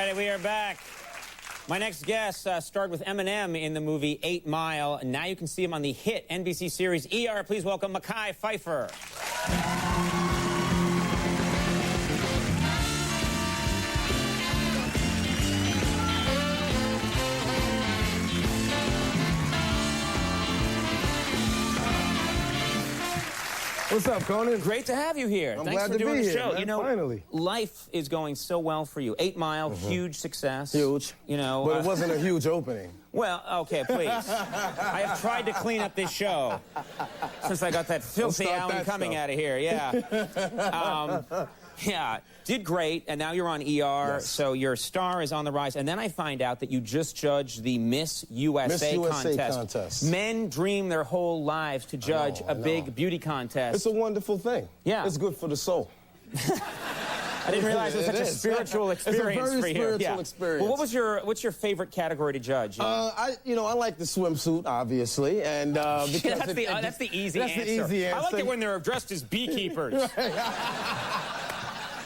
everybody. We are back. My next guest starred with Eminem in the movie 8 Mile, and now you can see him on the hit NBC series ER. Please welcome Mekhi Phifer. What's up, Conan? Great to have you here. I'm Thanks glad for to doing be the here, show. man. You know, finally. Life is going so well for you. 8 Mile, huge success. Huge. You know, but it wasn't a huge opening. Well, okay, please. I have tried to clean up this show since I got that filthy Alan Cumming out of here. Yeah. Yeah, did great, and now you're on ER, yes. So your star is on the rise. And then I find out that you just judged the Miss USA contest. Men dream their whole lives to judge a big beauty contest. It's a wonderful thing. Yeah. It's good for the soul. I didn't realize it was such a spiritual experience it's a very for you. spiritual experience. Well, what's your favorite category to judge? I like the swimsuit, obviously, and because that's the easy answer. The easy answer. I like it when they're dressed as beekeepers.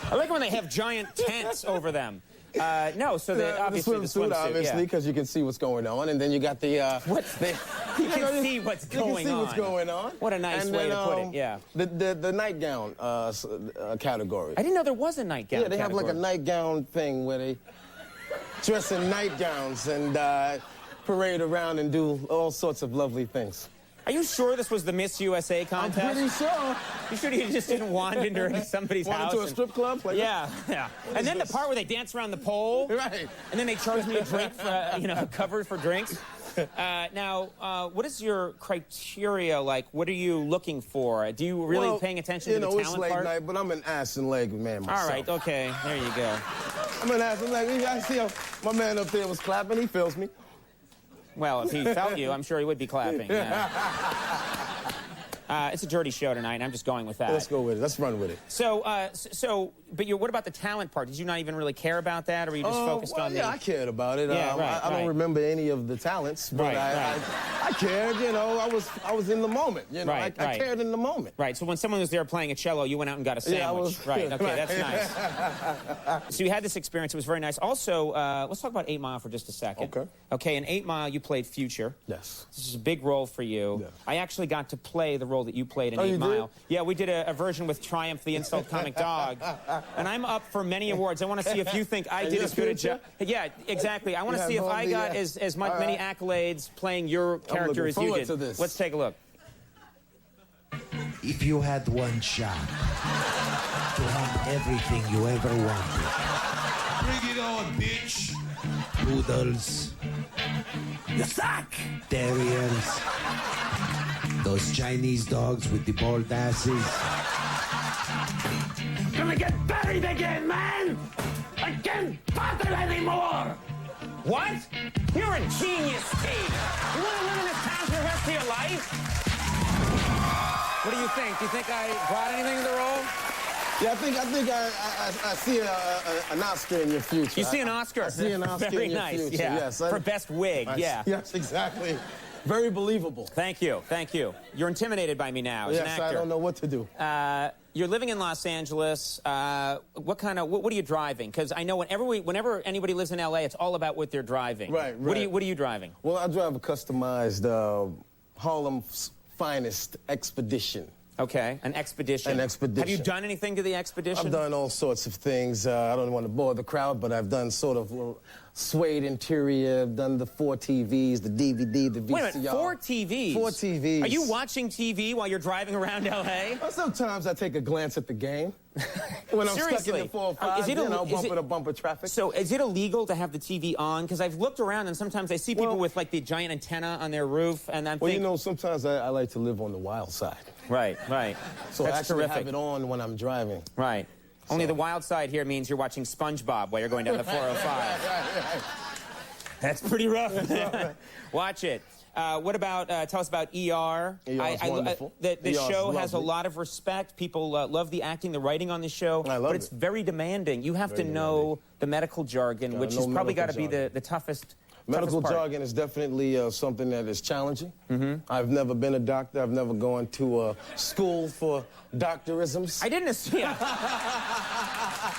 I like when they have giant tents over them. No, so obviously the swimsuit, obviously, because you can see what's going on, and then you got the you can see what's going on. You can see what's going on. What a nice way to put it. Yeah. The nightgown category. I didn't know there was a nightgown. Yeah, they have like a nightgown thing where they dress in nightgowns and parade around and do all sorts of lovely things. Are you sure this was the Miss USA contest? I'm pretty sure. You sure you just didn't wander into somebody's house? Wander to a strip club? Like, yeah. And then the part where they dance around the pole. Right. And then they charge me a drink for, covered for drinks. Now, what is your criteria like? What are you looking for? Do you really paying attention to the talent it's late part? night, but I'm an ass and leg man myself. All right, okay. There you go. I'm an ass and leg. I see my man up there was clapping. He feels me. Well, if he felt you, I'm sure he would be clapping. Yeah. It's a dirty show tonight, and I'm just going with that. Let's go with it. Let's run with it. But what about the talent part? Did you not even really care about that, or were you just focused on I cared about it. Yeah, I don't remember any of the talents, but I cared, I was in the moment, I cared in the moment. Right, so when someone was there playing a cello, you went out and got a sandwich. Right, okay, that's nice. So you had this experience. It was very nice. Also, let's talk about 8 Mile for just a second. Okay. Okay, in 8 Mile, you played Future. Yes. This is a big role for you. Yeah. I actually got to play the role that you played in 8 Mile. Did? Yeah, we did a version with Triumph, the insult comic dog. And I'm up for many awards. I want to see if you think I did as good a job. Yeah, exactly. I want to see if I got as many accolades playing your character as you did. Let's take a look. If you had one shot to have everything you ever wanted. Bring it on, bitch. Poodles. You suck! Terriers. Those Chinese dogs with the bald asses. Gonna get buried again, man! I can't bother anymore! What? You're a genius, Steve! You want to live in this town for the rest of your life? What do you think? Do you think I brought anything to the role? Yeah, I see an Oscar in your future. You see an Oscar? I see an Oscar Very in your nice, future. yeah. Yes, for best wig, yeah. Yes, exactly. Very believable. Thank you, thank you. You're intimidated by me now as an actor. I don't know what to do. You're living in Los Angeles. What are you driving? Because I know whenever anybody lives in LA, it's all about what they're driving. Right. What are you driving? Well, I drive a customized Harlem's finest Expedition. Okay, an Expedition. An Expedition. Have you done anything to the Expedition? I've done all sorts of things. I don't want to bore the crowd, but I've done sort of suede interior. I've done the 4 TVs, the DVD, the VCR. Wait a minute, 4 TVs? 4 TVs. Are you watching TV while you're driving around L.A.? Well, sometimes I take a glance at the game. When I'm stuck in the 405, bumper traffic. So is it illegal to have the TV on? Because I've looked around and sometimes I see people with like the giant antenna on their roof, and I'm thinking... sometimes I like to live on the wild side. Right. So That's I actually terrific. have it on when I'm driving. Right. Only the wild side here means you're watching SpongeBob while you're going down the 405. Right. That's pretty rough. Watch it. What about, tell us about ER. ER is wonderful. The show has a lot of respect. People love the acting, the writing on the show. I love but it's very demanding. You have to know the medical jargon, which has probably got to be the toughest. Medical jargon is definitely something that is challenging. I've never been a doctor. I've never gone to a school for doctorisms. I didn't assume.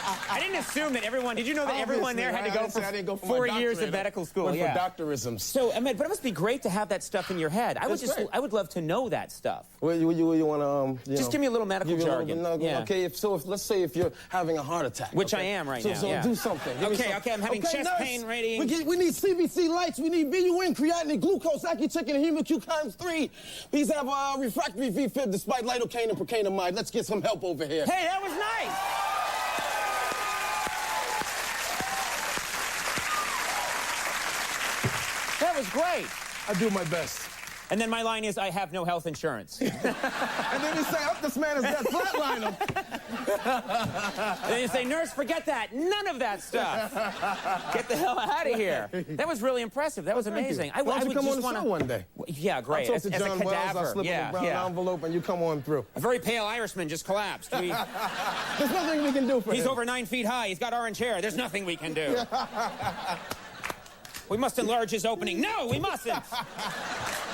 I didn't assume that everyone... Did you know that everyone there had to go for 4 years of medical school? Went for doctorisms. So, I mean, but it must be great to have that stuff in your head. I would love to know that stuff. Well, you want to... Just give me a little medical jargon. Okay, let's say if you're having a heart attack. Which I am right now, So do something. Okay, I'm having chest pain radiating. We need CBC lights. We need BUN, creatinine, glucose, AccuChicken, and HemoQ times 3. These have refractory VFib despite lidocaine and procainamide. Let's get some help over here. Hey, that was nice. That was great. I do my best. And then my line is, I have no health insurance. And then you say, oh, this man is dead. Flatline him. And then you say, nurse, forget that. None of that stuff. Get the hell out of here. That was really impressive. That was amazing. Why don't you come on the show one day? Yeah, great. I'll talk to John Wells. I'll slip him a brown envelope, and you come on through. A very pale Irishman just collapsed. There's nothing we can do for him. He's over 9 feet high. He's got orange hair. There's nothing we can do. We must enlarge his opening. No, we mustn't.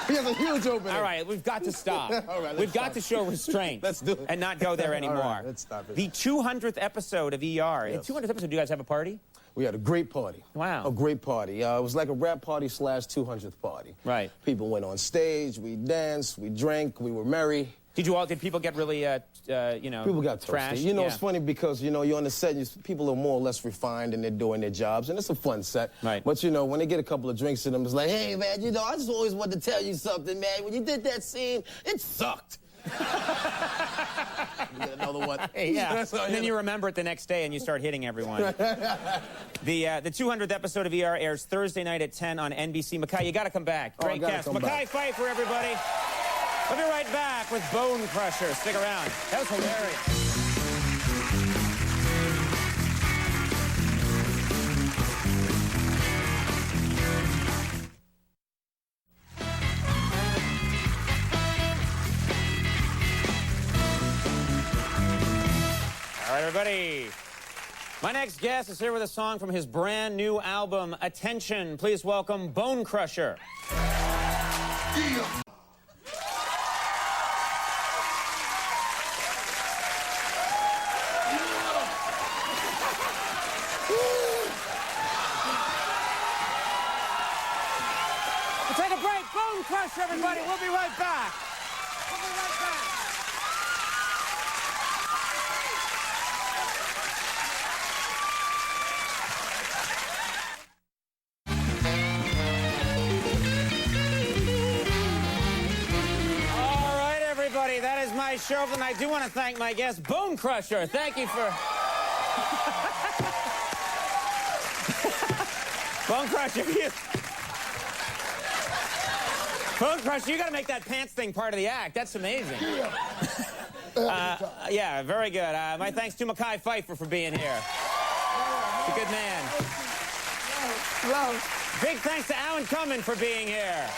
He has a huge opening. All right, we've got to stop. All right, we've got to show restraint. Let's do it. And not go there anymore. All right, let's stop it. The 200th episode of ER. Yes. The 200th episode, do you guys have a party? We had a great party. Wow. A great party. It was like a rap party / 200th party. Right. People went on stage, we danced, we drank, we were merry. Did people get really, People got thirsty. trashed? You know, it's funny because, you're on the set, people are more or less refined and they're doing their jobs, and it's a fun set. Right. But, when they get a couple of drinks in them, it's like, hey, man, I just always wanted to tell you something, man. When you did that scene, it sucked. Get another one. Yeah. And then you remember it the next day and you start hitting everyone. The 200th episode of ER airs Thursday night at 10 on NBC. Mekhi, you got to come back. Great cast. Mekhi Phifer, everybody. We'll be right back with Bone Crusher. Stick around. That was hilarious. All right, everybody. My next guest is here with a song from his brand new album, Attention. Please welcome Bone Crusher. Yeah. Take a break. Bone Crusher, everybody. We'll be right back. All right, everybody. That is my show for tonight. I do want to thank my guest, Bone Crusher. Thank you for... Bone Crusher, Bone Crusher, you got to make that pants thing part of the act. That's amazing. Yeah, very good. My thanks to Mekhi Phifer for being here. He's a good man. Hello. Big thanks to Alan Cumming for being here.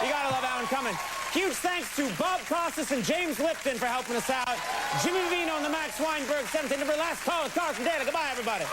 You got to love Alan Cumming. Huge thanks to Bob Costas and James Lipton for helping us out. Jimmy Vino and the Max Weinberg 17th number. Last call is Carson Data. Goodbye, everybody.